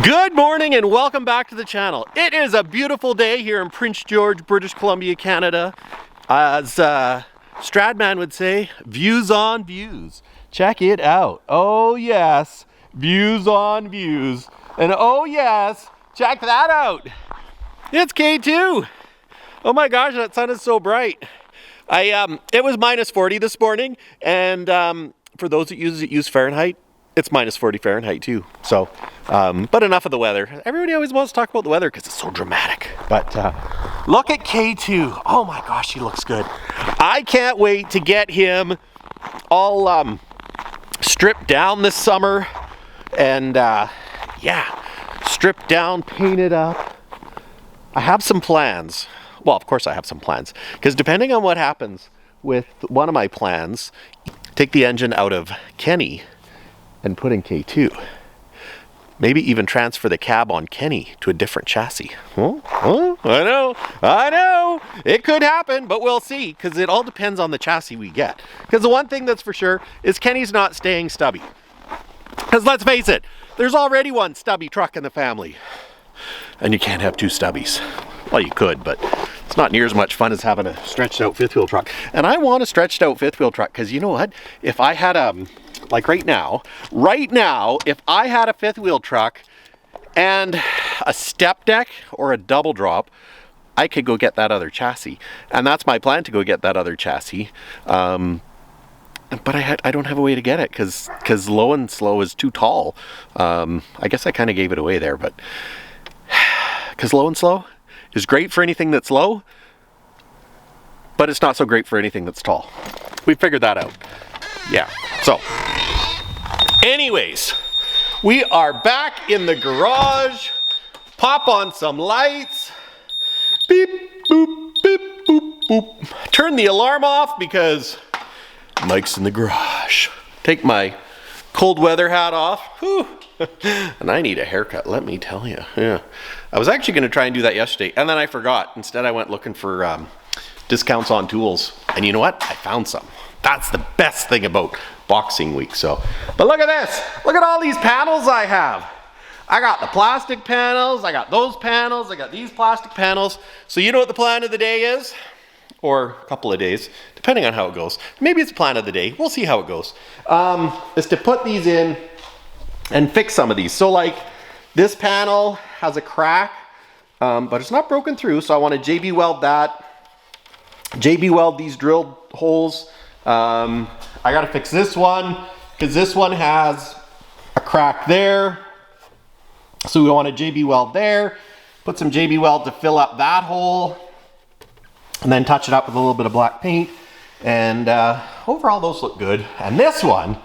Good morning and welcome back to the channel. It is a beautiful day here in Prince George, British Columbia, Canada. As Stradman would say, views on views. Check it out. Oh yes, views on views. And oh yes, check that out. It's K2. Oh my gosh, that sun is so bright. It was minus 40 this morning, and for those that use Fahrenheit, it's minus 40 Fahrenheit too. So, but enough of the weather. Everybody always wants to talk about the weather because it's so dramatic. But look at K2. Oh my gosh, he looks good. I can't wait to get him all stripped down this summer. And yeah, stripped down, painted up. I have some plans. Well, of course I have some plans. Because depending on what happens with one of my plans, take the engine out of Kenny and put in K2. Maybe even transfer the cab on Kenny to a different chassis. I know. It could happen, but we'll see, because it all depends on the chassis we get. Because the one thing that's for sure is Kenny's not staying stubby. Because let's face it, there's already one stubby truck in the family. And you can't have two stubbies. Well, you could, but it's not near as much fun as having a stretched out fifth wheel truck. And I want a stretched out fifth wheel truck, because you know what? If I had like right now, if I had a fifth wheel truck and a step deck or a double drop, I could go get that other chassis. And that's my plan, to go get that other chassis. But I don't have a way to get it because Low and Slow is too tall. I guess I kind of gave it away there, but because Low and Slow is great for anything that's low, but it's not so great for anything that's tall. We figured that out. Yeah, so anyways, we are back in the garage. Pop on some lights. Beep, boop, beep, boop, boop. Turn the alarm off because Mike's in the garage. Take my cold weather hat off. Whew. And I need a haircut, let me tell you. Yeah, I was actually going to try and do that yesterday, and then I forgot. Instead, I went looking for discounts on tools, and you know what? I found some. That's the best thing about boxing week. So, but look at this. Look at all these panels I have. I got the plastic panels. I got those panels. I got these plastic panels. So you know what the plan of the day is? Or a couple of days, depending on how it goes. Maybe it's plan of the day. We'll see how it goes. Is to put these in and fix some of these. So like this panel has a crack, but it's not broken through. So I want to JB weld that. JB weld these drilled holes. I got to fix this one because this one has a crack there. So we want a JB weld there. Put some JB weld to fill up that hole. And then touch it up with a little bit of black paint. And overall those look good. And this one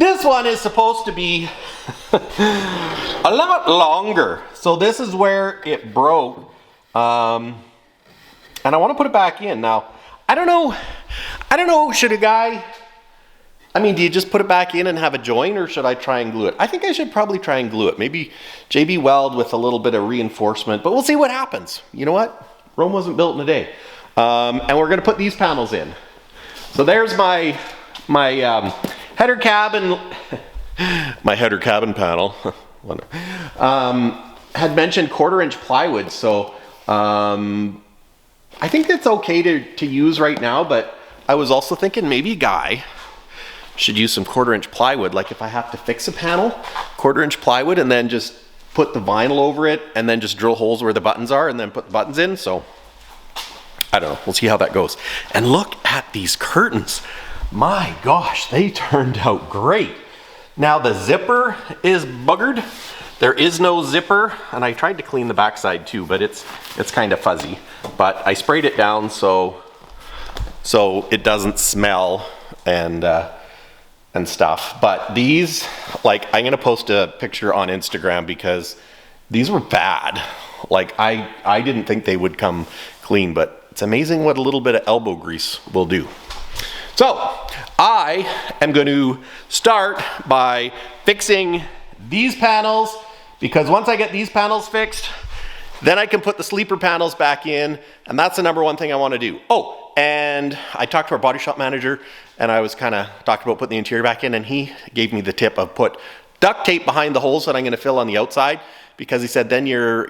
is supposed to be a lot longer. So this is where it broke. And I want to put it back in. Now, I don't know, should a guy, do you just put it back in and have a joint, or should I try and glue it? I think I should probably try and glue it. Maybe JB weld with a little bit of reinforcement, but we'll see what happens. You know what? Rome wasn't built in a day. And we're going to put these panels in. So there's my header cabin, my header cabin panel. Had mentioned 1/4 inch plywood, so I think it's okay to use right now, but I was also thinking maybe a guy should use some 1/4 inch plywood. Like if I have to fix a panel, 1/4 inch plywood, and then just put the vinyl over it, and then just drill holes where the buttons are, and then put the buttons in. So I don't know, we'll see how that goes. And look at these curtains. My gosh, they turned out great. Now the zipper is buggered. There is no zipper, and I tried to clean the backside too, but it's kind of fuzzy. But I sprayed it down so it doesn't smell and stuff. But these, like, I'm gonna post a picture on Instagram because these were bad. Like I didn't think they would come clean, but it's amazing what a little bit of elbow grease will do. So I am going to start by fixing these panels, because once I get these panels fixed, then I can put the sleeper panels back in, and that's the number one thing I want to do. Oh, and I talked to our body shop manager, and I was kind of talking about putting the interior back in, and he gave me the tip of put duct tape behind the holes that I'm going to fill on the outside, because he said then your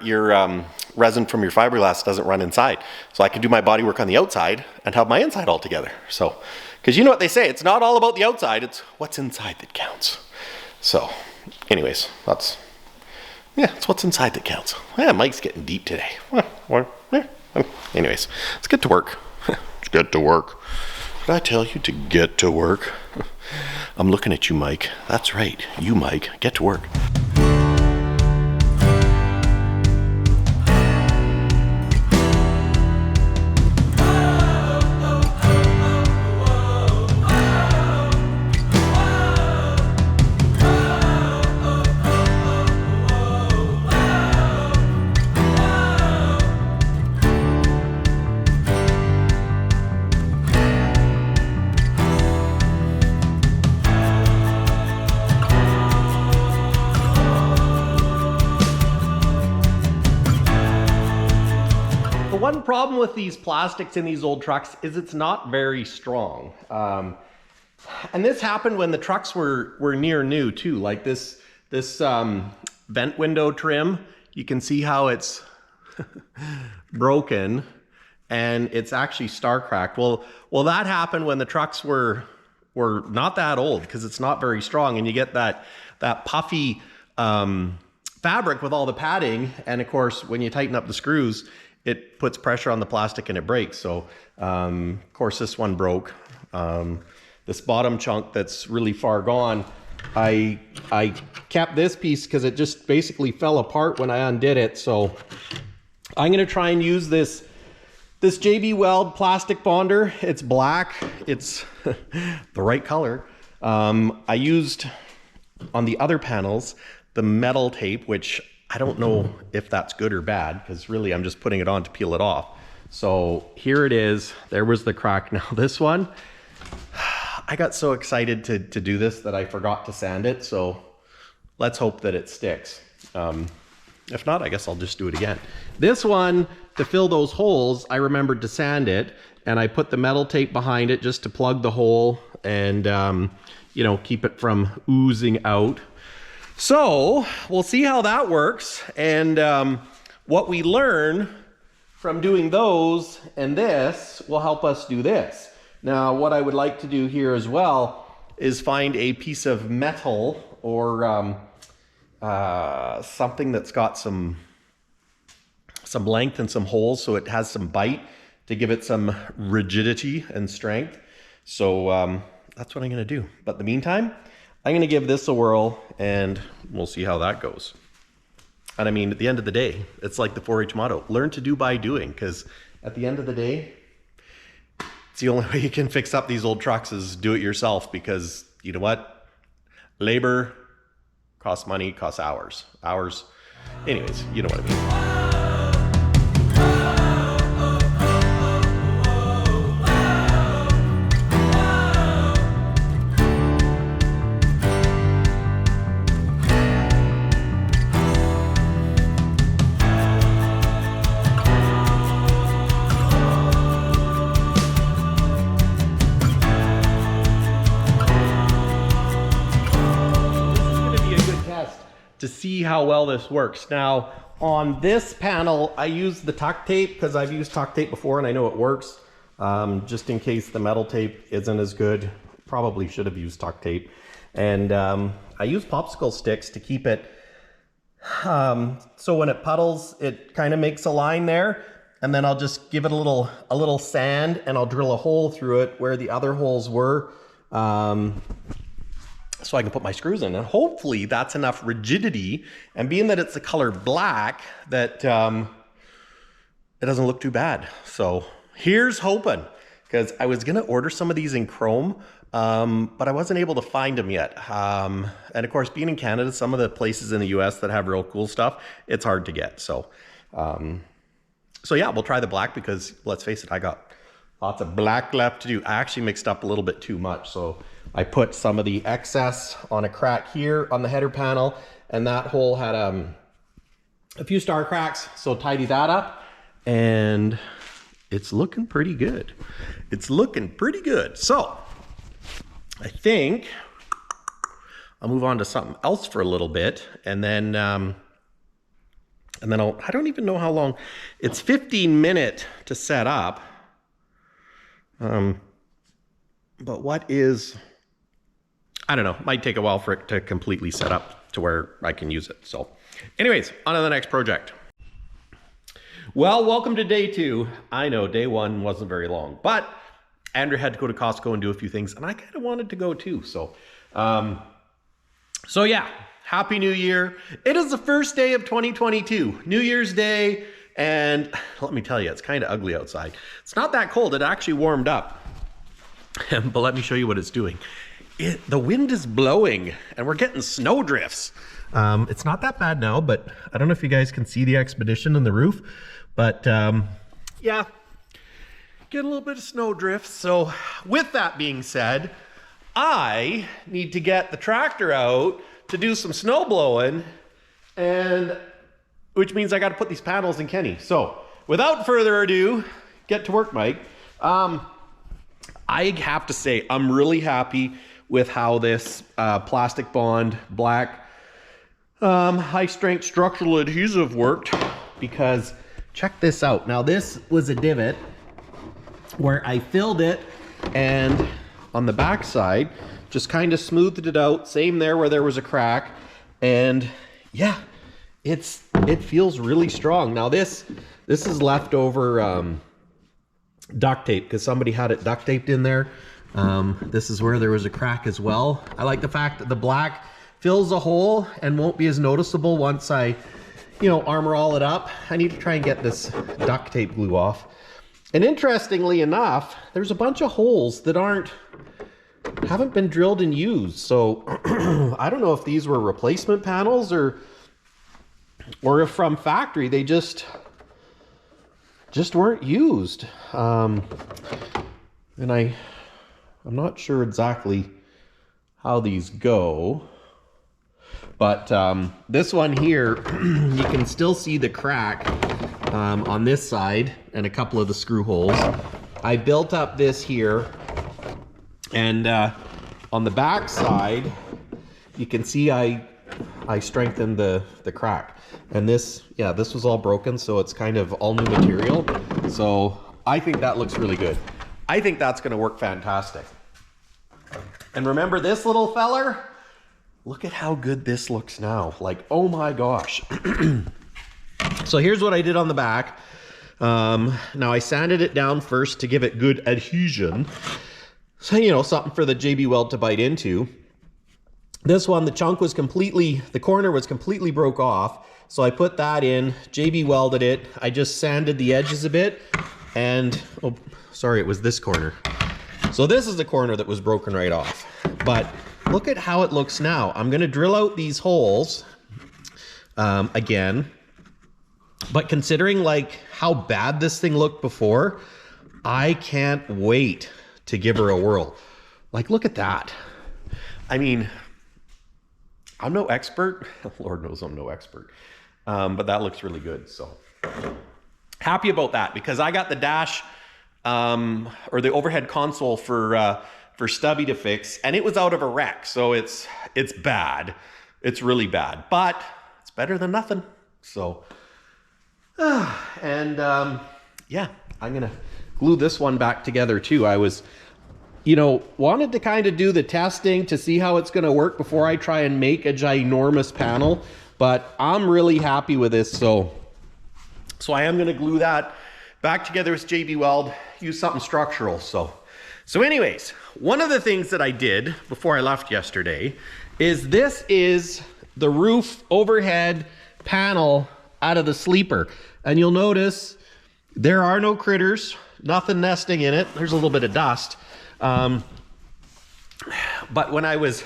resin from your fiberglass doesn't run inside. So I can do my body work on the outside and have my inside all together. So, because you know what they say, it's not all about the outside, it's what's inside that counts. So, anyways, it's what's inside that counts. Yeah, Mike's getting deep today. Anyways, let's get to work. Let's get to work. Did I tell you to get to work? I'm looking at you, Mike. That's right. You, Mike. Get to work. One problem with these plastics in these old trucks is it's not very strong. And this happened when the trucks were near new too. Like this vent window trim, you can see how it's broken and it's actually star cracked. Well, that happened when the trucks were not that old, because it's not very strong, and you get that puffy fabric with all the padding, and of course when you tighten up the screws, it puts pressure on the plastic and it breaks. So, of course, this one broke. This bottom chunk that's really far gone, I kept this piece because it just basically fell apart when I undid it. So I'm gonna try and use this JB Weld plastic bonder. It's black, it's the right color. I used on the other panels the metal tape, which I don't know if that's good or bad, because really I'm just putting it on to peel it off. So here it is. There was the crack. Now this one, I got so excited to do this that I forgot to sand it. So let's hope that it sticks. If not, I guess I'll just do it again. This one, to fill those holes, I remembered to sand it, and I put the metal tape behind it just to plug the hole and you know, keep it from oozing out. So we'll see how that works, and what we learn from doing those and this will help us do this. Now, what I would like to do here as well is find a piece of metal or something that's got some length and some holes, so it has some bite to give it some rigidity and strength. So that's what I'm gonna do. But in the meantime, I'm gonna give this a whirl and we'll see how that goes. And I mean, at the end of the day, it's like the 4-H motto, learn to do by doing, because at the end of the day, it's the only way you can fix up these old trucks is do it yourself, because you know what? Labor costs money, costs hours. Anyways, you know what I mean. To see how well this works. Now, on this panel, I use the tuck tape because I've used tuck tape before and I know it works. Just in case the metal tape isn't as good, probably should have used tuck tape. And I use popsicle sticks to keep it, so when it puddles, it kind of makes a line there. And then I'll just give it a little sand, and I'll drill a hole through it where the other holes were. So I can put my screws in, and hopefully that's enough rigidity, and being that it's the color black, that it doesn't look too bad. So here's hoping, because I was gonna order some of these in chrome, but I wasn't able to find them yet. And of course, being in Canada, some of the places in the US that have real cool stuff, it's hard to get. So yeah, we'll try the black, because let's face it, I got lots of black left to do. I actually mixed up a little bit too much. So I put some of the excess on a crack here on the header panel, and that hole had a few star cracks. So tidy that up, and it's looking pretty good. It's looking pretty good. So I think I'll move on to something else for a little bit, and then I don't even know how long. It's 15 minutes to set up. But what is, I don't know, might take a while for it to completely set up to where I can use it. So anyways, on to the next project. Well, welcome to day 2. I know day 1 wasn't very long, but Andrew had to go to Costco and do a few things, and I kind of wanted to go too. So, so yeah, Happy New Year. It is the first day of 2022, New Year's Day, and let me tell you, it's kind of ugly outside. It's not that cold, it actually warmed up. But let me show you what it's doing. The wind is blowing, and we're getting snow drifts. It's not that bad now, but I don't know if you guys can see the Expedition in the roof, but yeah, get a little bit of snow drifts. So with that being said, I need to get the tractor out to do some snow blowing, and which means I got to put these panels in Kenny. So without further ado, get to work, Mike. I have to say, I'm really happy with how this plastic bond black high strength structural adhesive worked, because check this out. Now this was a divot where I filled it, and on the back side just kind of smoothed it out. Same there where there was a crack, and yeah, it feels really strong. Now this is leftover duct tape, because somebody had it duct taped in there. This is where there was a crack as well. I like the fact that the black fills a hole and won't be as noticeable once I, armor all it up. I need to try and get this duct tape glue off. And interestingly enough, there's a bunch of holes that haven't been drilled and used. So I don't know if these were replacement panels or if from factory they just weren't used. And I'm not sure exactly how these go, but this one here, you can still see the crack on this side and a couple of the screw holes. I built up this here, and on the back side, you can see I strengthened the crack. And this was all broken, so it's kind of all new material. So I think that looks really good. I think that's gonna work fantastic. And remember this little feller? Look at how good this looks now. Like, oh my gosh. So here's what I did on the back. Now I sanded it down first to give it good adhesion. So, something for the JB weld to bite into. This one, the corner was completely broke off. So I put that in, JB welded it. I just sanded the edges a bit, and, oh, sorry, it was this corner. So this is the corner that was broken right off. But look at how it looks now. I'm gonna drill out these holes again. But considering like how bad this thing looked before, I can't wait to give her a whirl. Like, look at that. I mean, I'm no expert. Lord knows I'm no expert. But that looks really good. So happy about that, because I got the dash or the overhead console for Stubby to fix, and it was out of a wreck. So it's bad. It's really bad, but it's better than nothing. So, yeah, I'm gonna glue this one back together too. I was, wanted to kind of do the testing to see how it's gonna work before I try and make a ginormous panel, but I'm really happy with this. So I am gonna glue that back together with JB Weld, use something structural. So anyways, one of the things that I did before I left yesterday is this is the roof overhead panel out of the sleeper. And you'll notice there are no critters, nothing nesting in it. There's a little bit of dust. But when I was,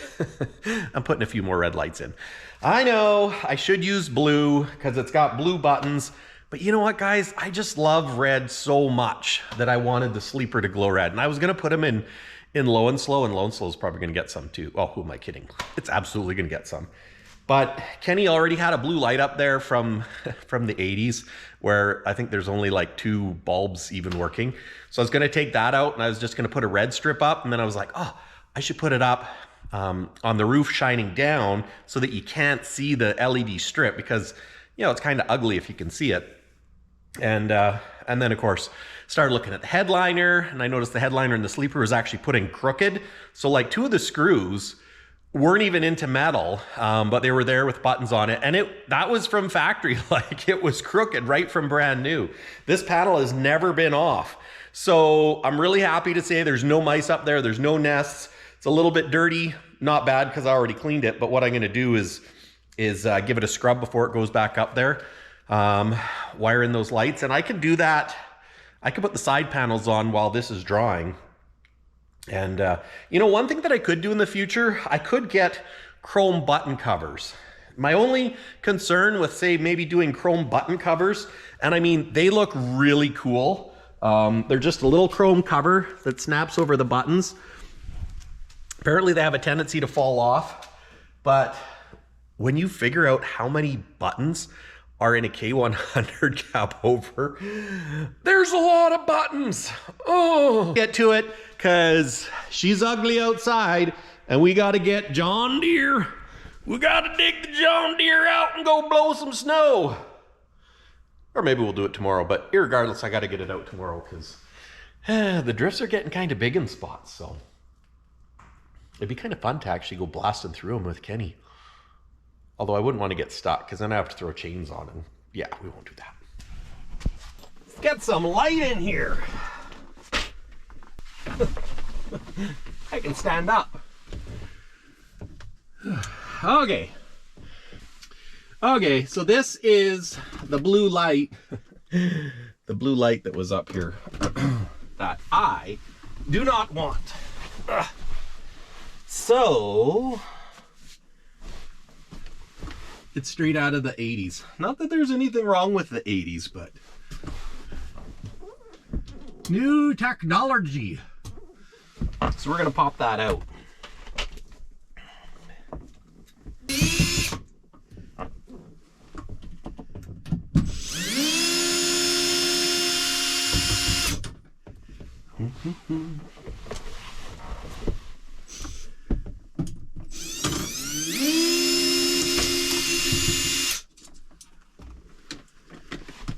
I'm putting a few more red lights in. I know I should use blue because it's got blue buttons, but you know what, guys? I just love red so much that I wanted the sleeper to glow red. And I was gonna put them in low and slow, and low and slow is probably gonna get some too. Oh, who am I kidding? It's absolutely gonna get some. But Kenny already had a blue light up there from the 80s, where I think there's only like 2 bulbs even working. So I was gonna take that out, and I was just gonna put a red strip up, and then I was like, oh, I should put it up on the roof shining down so that you can't see the LED strip because, you know, it's kind of ugly if you can see it. And then, of course, started looking at the headliner, and I noticed the headliner in the Sleeper was actually put in crooked. So like 2 of the screws weren't even into metal, but they were there with buttons on it. And that was from factory, like it was crooked right from brand new. This panel has never been off. So I'm really happy to say there's no mice up there. There's no nests. It's a little bit dirty, not bad because I already cleaned it. But what I'm gonna do is give it a scrub before it goes back up there. Wire in those lights, and I can do that. I can put the side panels on while this is drying. And, you know, one thing that I could do in the future, I could get chrome button covers. My only concern with, say, maybe doing chrome button covers, and I mean, they look really cool. They're just a little chrome cover that snaps over the buttons. Apparently they have a tendency to fall off, but when you figure out how many buttons are in a K100 Cabover, there's a lot of buttons. Oh, get to it because she's ugly outside and we got to get John Deere. We got to dig the John Deere out and go blow some snow. Or maybe we'll do it tomorrow, but irregardless, I got to get it out tomorrow because the drifts are getting kind of big in spots. So it'd be kind of fun to actually go blasting through them with Kenny. Although I wouldn't want to get stuck because then I have to throw chains on, and yeah, we won't do that. Let's get some light in here. I can stand up. Okay. Okay, so this is the blue light. The blue light that was up here that I do not want. So it's straight out of the 80s. Not that there's anything wrong with the 80s, but new technology. So we're gonna pop that out.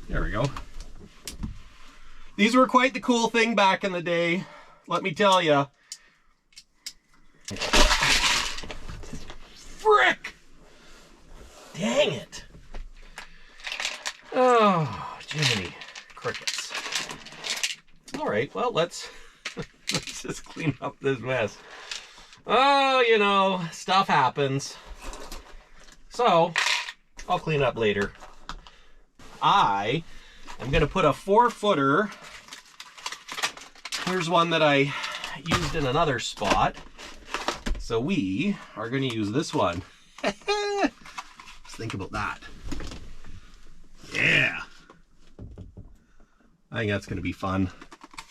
There we go. These were quite the cool thing back in the day, let me tell you. Frick! Dang it. Oh, Jiminy crickets. All right, well, let's just clean up this mess. Oh, you know, stuff happens. So, I'll clean up later. I am going to put a 4-footer. Here's one that I used in another spot. So we are going to use this one. Let's think about that. Yeah. I think that's going to be fun.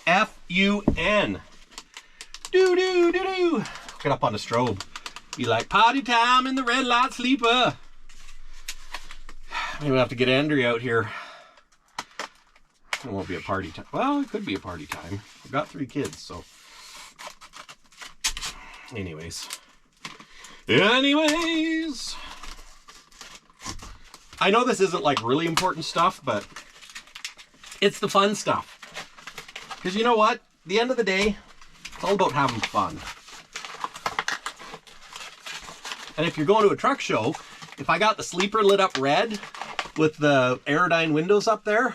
F-U-N. Do-do-do-do. Get up on the strobe. Be like, party time in the red light sleeper. Maybe we'll have to get Andrea out here. It won't be a party time. Well, it could be a party time. I've got 3 kids, so. Anyways. I know this isn't like really important stuff, but it's the fun stuff. Because you know what? At the end of the day, it's all about having fun. And if you're going to a truck show, if I got the Sleeper lit up red with the Aerodyne windows up there,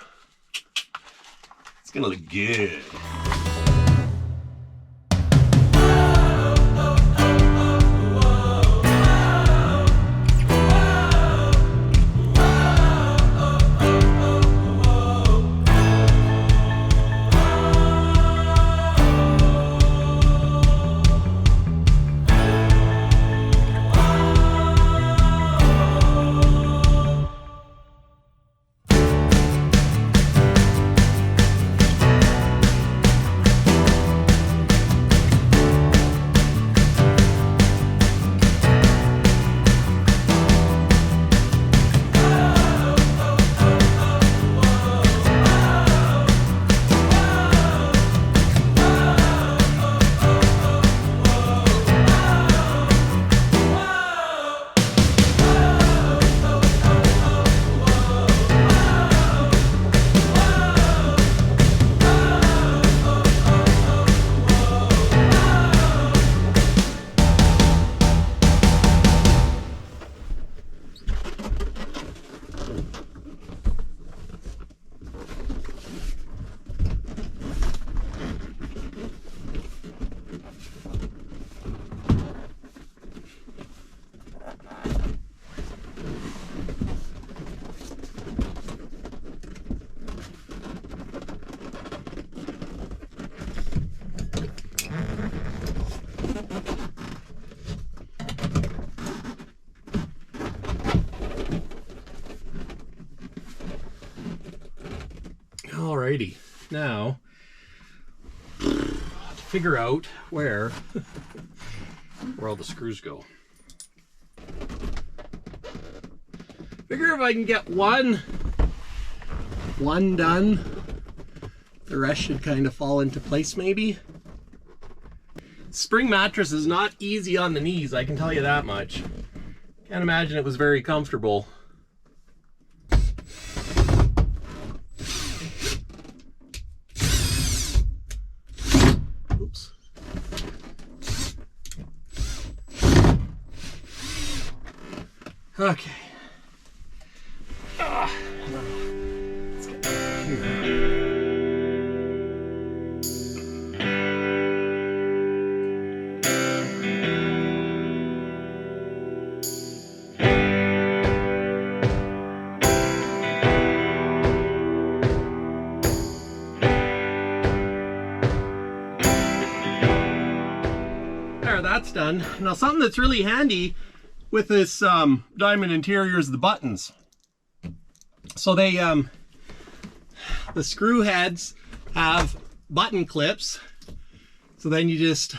it's gonna look good. Alrighty, now to figure out where all the screws go. Figure if I can get one done, the rest should kind of fall into place maybe. Spring mattress is not easy on the knees, I can tell you that much. Can't imagine it was very comfortable. Oops. Okay. Let's get back here. There, that's done. Now something that's really handy with this diamond interior is the buttons. So they, the screw heads have button clips. So then you just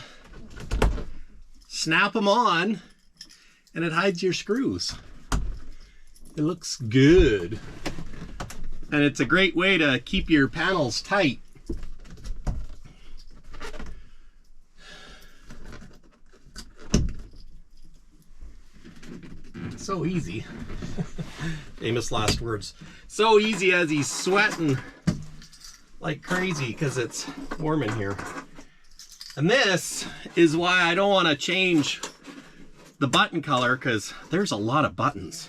snap them on and it hides your screws. It looks good. And it's a great way to keep your panels tight. So easy. Famous last words. So easy as he's sweating like crazy because it's warm in here. And this is why I don't want to change the button color, because there's a lot of buttons.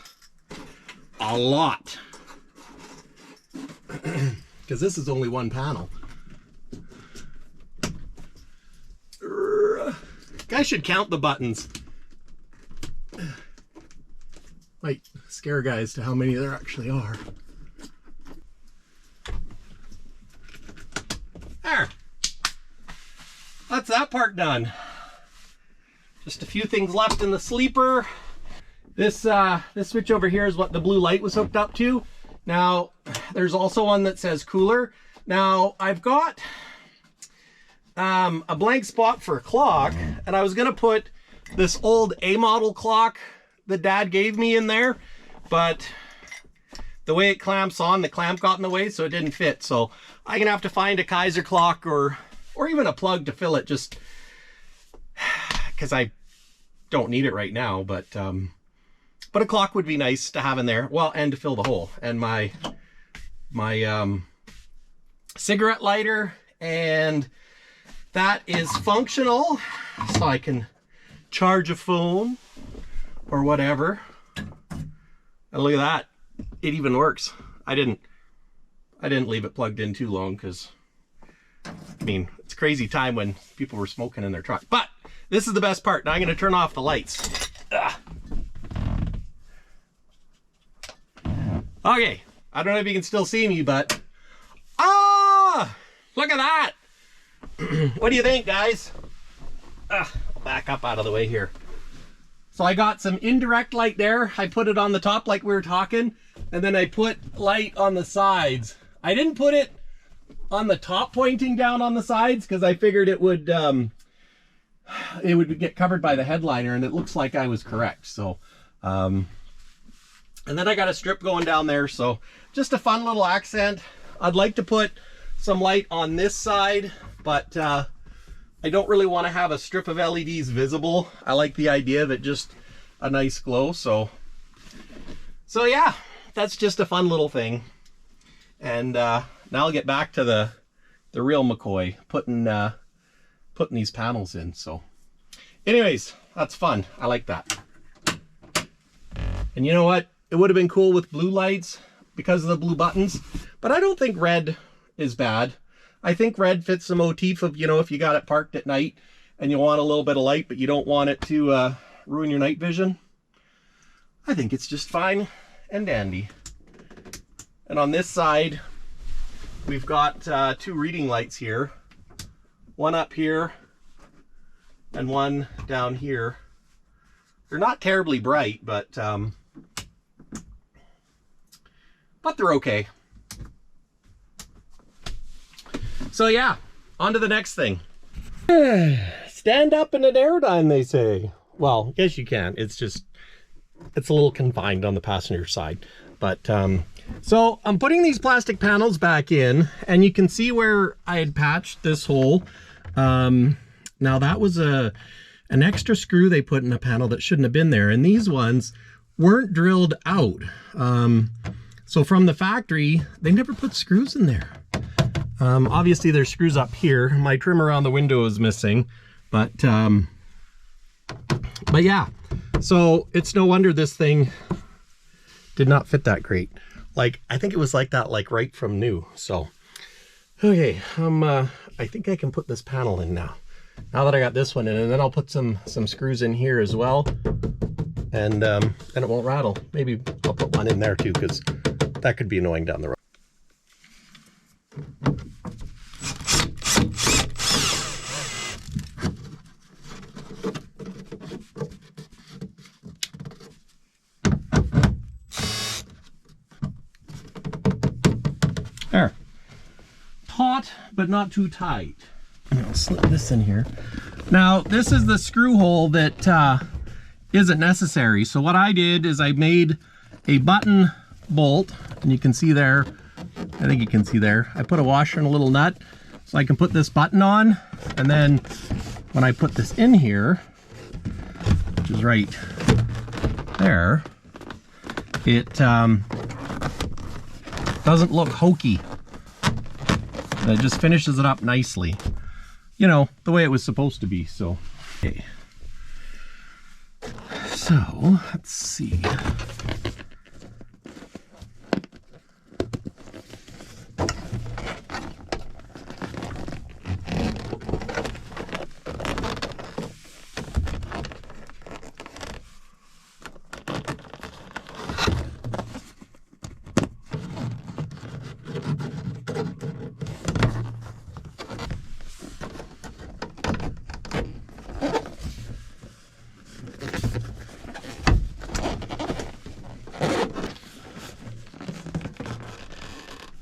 A lot. Because this is only one panel. Guys should count the buttons. Might scare guys to how many there actually are. There. That's that part done. Just a few things left in the sleeper. This switch over here is what the blue light was hooked up to. Now, there's also one that says cooler. Now, I've got a blank spot for a clock, and I was gonna put this old A model clock that Dad gave me in there, but the way it clamps on, the clamp got in the way, so it didn't fit. So I'm gonna have to find a Kaiser clock or even a plug to fill it, just because I don't need it right now. But a clock would be nice to have in there. Well, and to fill the hole. And my cigarette lighter, and that is functional, so I can charge a phone or whatever. And look at that, it even works. I didn't leave it plugged in too long, because I mean, it's crazy time when people were smoking in their truck. But this is the best part. Now I'm going to turn off the lights. Okay, I don't know if you can still see me, but look at that. What do you think, guys? I'll back up out of the way here. So I got some indirect light there. I put it on the top like we were talking, and then I put light on the sides. I didn't put it on the top pointing down on the sides because I figured it would get covered by the headliner, and it looks like I was correct. So and then I got a strip going down there, so just a fun little accent. I'd like to put some light on this side, but I don't really want to have a strip of LEDs visible. I like the idea of it just a nice glow. So yeah, that's just a fun little thing. And now I'll get back to the real McCoy, putting these panels in. So anyways, that's fun. I like that. And you know what? It would have been cool with blue lights because of the blue buttons, but I don't think red is bad. I think red fits the motif of, you know, if you got it parked at night and you want a little bit of light, but you don't want it to ruin your night vision. I think it's just fine and dandy. And on this side, we've got two reading lights here. One up here and one down here. They're not terribly bright, but they're okay. So yeah, on to the next thing. Stand up in an aerodyne, they say. Well, yes you can. It's just, it's a little confined on the passenger side. But, so I'm putting these plastic panels back in, and you can see where I had patched this hole. Now that was an extra screw they put in a panel that shouldn't have been there, and these ones weren't drilled out. So from the factory, they never put screws in there. Obviously there's screws up here. My trim around the window is missing, but yeah, so it's no wonder this thing did not fit that great. Like, I think it was like that, like right from new. So, okay, I think I can put this panel in now. Now that I got this one in, and then I'll put some screws in here as well. And then it won't rattle. Maybe I'll put one in there too, because that could be annoying down the road. There. Taut, but not too tight. I'll slip this in here. Now, this is the screw hole that isn't necessary. So what I did is I made a button bolt, and you can see there, I think you can see there, I put a washer and a little nut so I can put this button on, and then when I put this in here, which is right there, it doesn't look hokey. And it just finishes it up nicely. You know, the way it was supposed to be, so. Okay. So, let's see.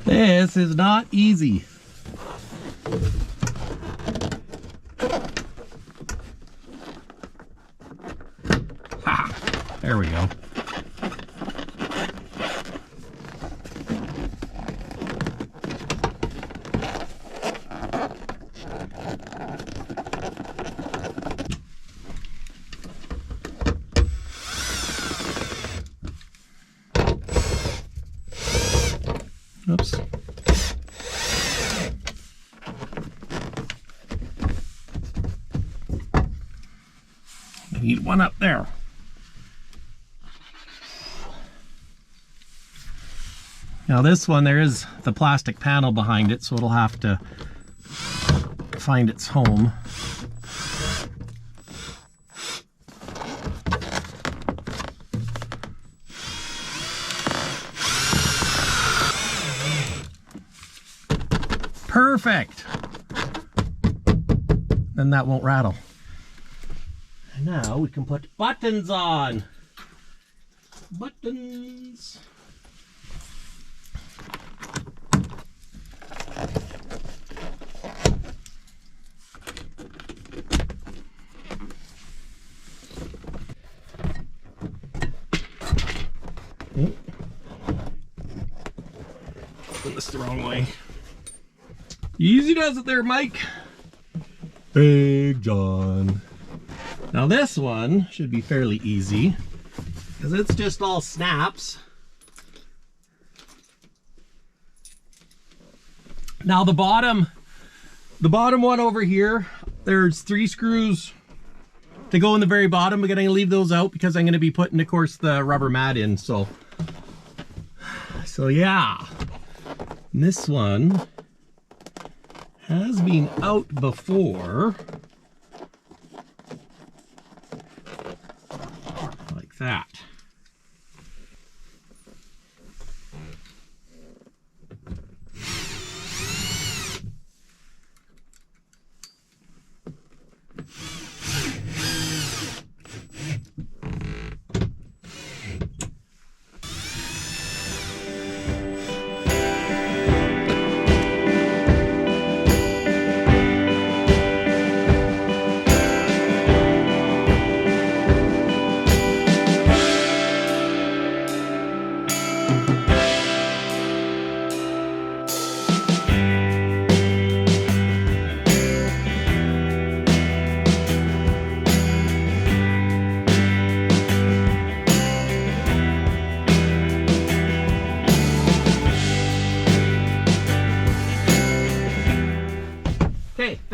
This is not easy. Ha! There we go. Oops. I need one up there. Now this one, there is the plastic panel behind it, so it'll have to find its home. Perfect. Then that won't rattle. And now we can put buttons on. Buttons. Okay. Put this the wrong way. Easy does it there, Mike. Big John. Now this one should be fairly easy because it's just all snaps. Now the bottom one over here, there's 3 screws to go in the very bottom. We're going to leave those out because I'm going to be putting, of course, the rubber mat in. So yeah, and this one has been out before, like that.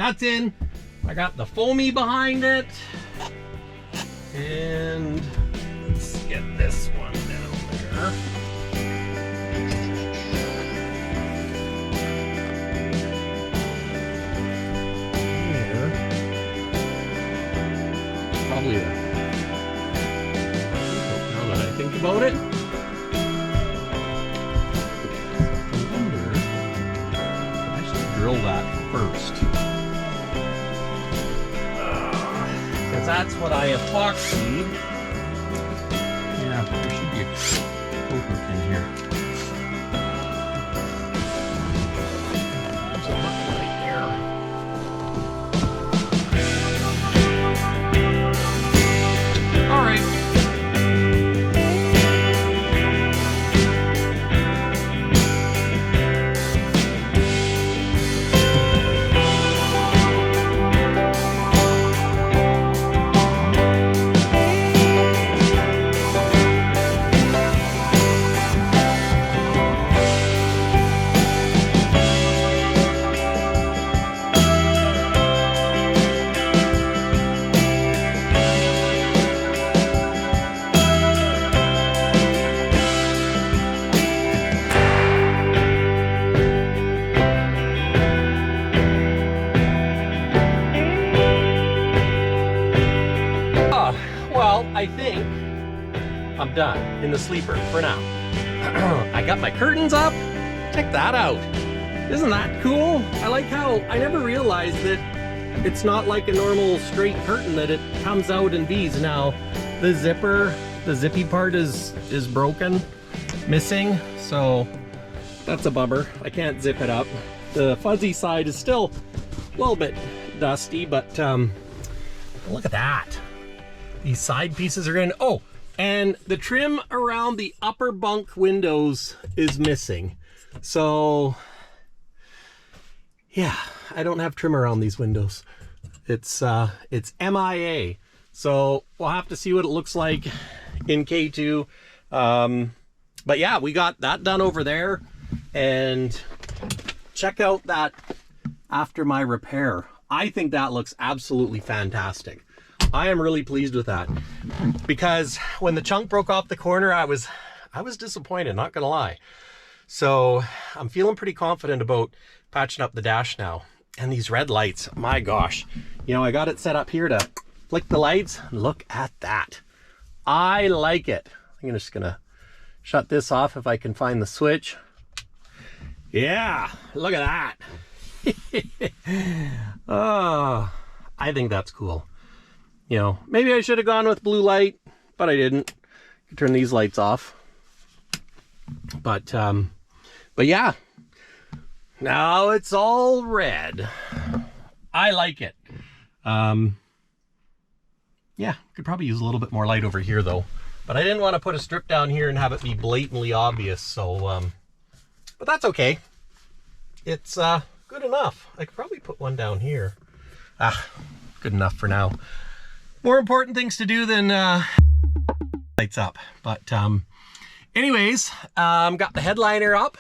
that's in. I got the foamy behind it. And let's get this one down there. Probably now that I think about it, I should drill that first, because that's what I epoxied. Yeah, there should be a poker in here. There's a butt right there. All right. I think I'm done in the sleeper for now. I got my curtains up. Check that out. Isn't that cool? I like how I never realized that it's not like a normal straight curtain, that it comes out in V's. Now the zipper, the zippy part is broken, missing, so that's a bummer. I can't zip it up. The fuzzy side is still a little bit dusty, but look at that. These side pieces are in. Oh, and the trim around the upper bunk windows is missing. So yeah, I don't have trim around these windows. It's MIA. So we'll have to see what it looks like in K2. But yeah, we got that done over there. And check out that after my repair. I think that looks absolutely fantastic. I am really pleased with that, because when the chunk broke off the corner, I was disappointed, not gonna lie. So I'm feeling pretty confident about patching up the dash now. And these red lights, my gosh, you know, I got it set up here to flick the lights. Look at that. I like it. I'm just gonna shut this off if I can find the switch. Yeah, look at that. Oh, I think that's cool. You know, maybe I should have gone with blue light, but I didn't. I could turn these lights off. But yeah, now it's all red. I like it. Yeah, could probably use a little bit more light over here though. But I didn't want to put a strip down here and have it be blatantly obvious. So, but that's okay. It's good enough. I could probably put one down here. Ah, good enough for now. More important things to do than lights up. But anyways, got the headliner up.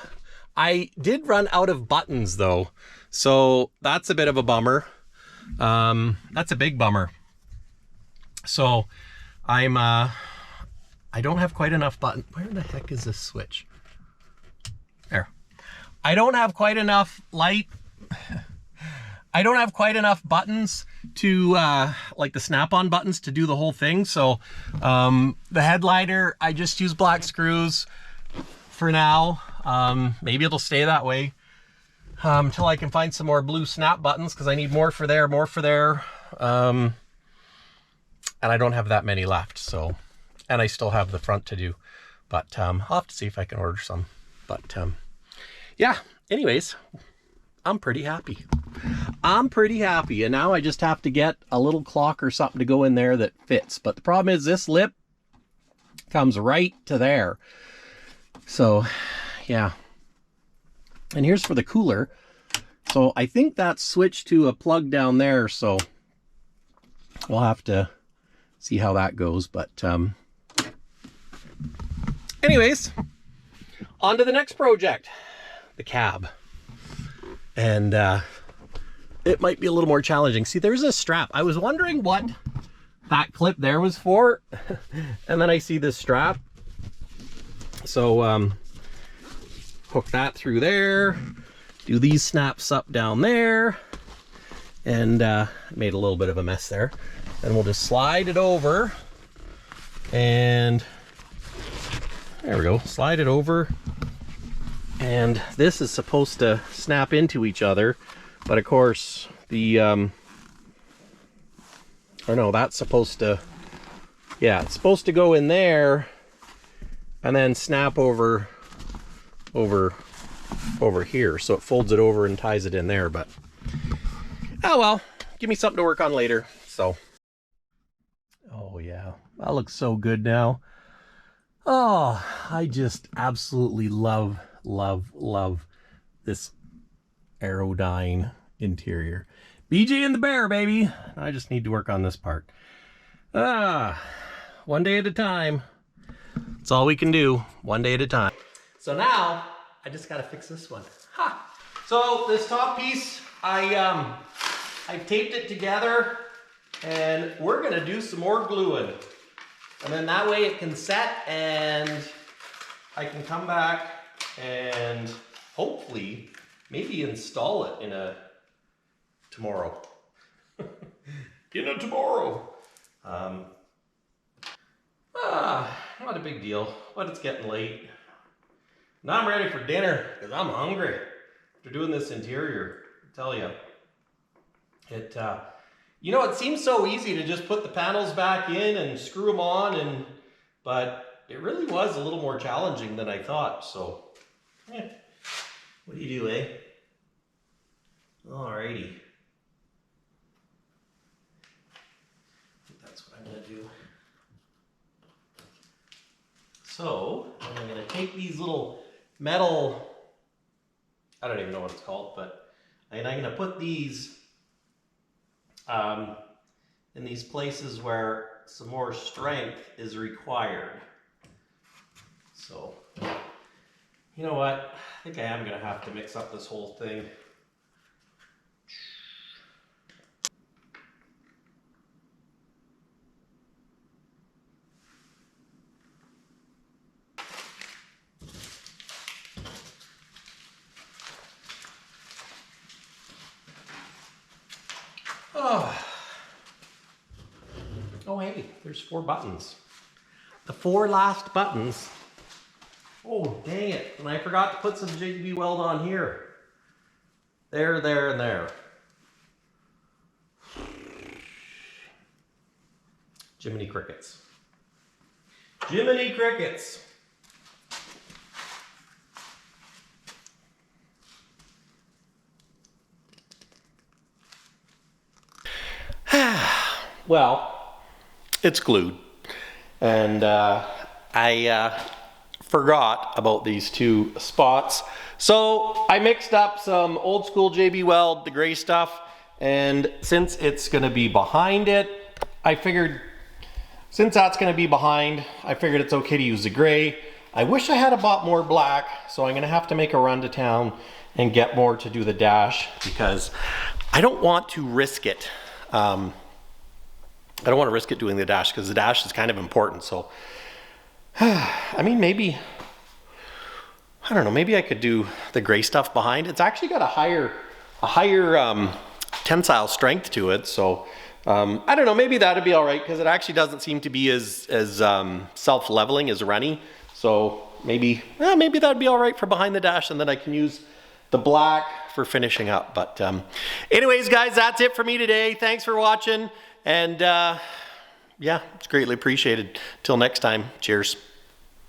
I did run out of buttons though, so that's a bit of a bummer. That's a big bummer. So I don't have quite enough button. Where the heck is this switch? There. I don't have quite enough light. I don't have quite enough buttons to like the snap-on buttons to do the whole thing. So the headliner, I just use black screws for now. Maybe it'll stay that way until I can find some more blue snap buttons, because I need more for there, and I don't have that many left. So, and I still have the front to do, but I'll have to see if I can order some. But yeah, anyways, I'm pretty happy. I'm pretty happy. And now I just have to get a little clock or something to go in there that fits. But the problem is this lip comes right to there. So yeah. And here's for the cooler. So I think that's switched to a plug down there. So we'll have to see how that goes. But anyways, on to the next project, the cab. And it might be a little more challenging. See, there's a strap. I was wondering what that clip there was for, and then I see this strap. So hook that through there, do these snaps up down there, and made a little bit of a mess there. And we'll just slide it over, and there we go, slide it over. And this is supposed to snap into each other, but of course the or no, that's supposed to, yeah, it's supposed to go in there and then snap over here, so it folds it over and ties it in there. But oh well, give me something to work on later. So oh yeah, that looks so good now. Oh, I just absolutely love this Aerodyne interior. BJ and the Bear, baby. I just need to work on this part. One day at a time. That's all we can do, one day at a time. So now I just gotta fix this one. Ha! So this top piece, I've taped it together, and we're gonna do some more gluing. And then that way it can set, and I can come back and hopefully maybe install it in a tomorrow. Tomorrow. Not a big deal, but it's getting late. Now I'm ready for dinner because I'm hungry. After doing this interior, I tell you, it you know, it seems so easy to just put the panels back in and screw them on, but it really was a little more challenging than I thought. So yeah. What do you do, eh? Alrighty. I think that's what I'm gonna do. So I'm gonna take these little metal, I don't even know what it's called, but I'm gonna put these in these places where some more strength is required. So you know what? I think I am going to have to mix up this whole thing. Oh, hey, there's 4 buttons. The 4 last buttons. Oh, dang it. And I forgot to put some JB weld on here. There, there, and there. Jiminy crickets. Jiminy crickets. Well, it's glued. And I forgot about these 2 spots. So I mixed up some old school JB Weld, the gray stuff, and since it's gonna be behind it, I figured, since that's gonna be behind, I figured it's okay to use the gray. I wish I had bought more black, so I'm gonna have to make a run to town and get more to do the dash, because I don't want to risk it. I don't want to risk it doing the dash, because the dash is kind of important. So I mean, maybe, I don't know, maybe I could do the gray stuff behind. It's actually got a higher tensile strength to it. So I don't know, maybe that'd be all right, because it actually doesn't seem to be as self-leveling as runny. So maybe that'd be all right for behind the dash, and then I can use the black for finishing up. But anyways, guys, that's it for me today. Thanks for watching, and yeah, it's greatly appreciated. Till next time, cheers.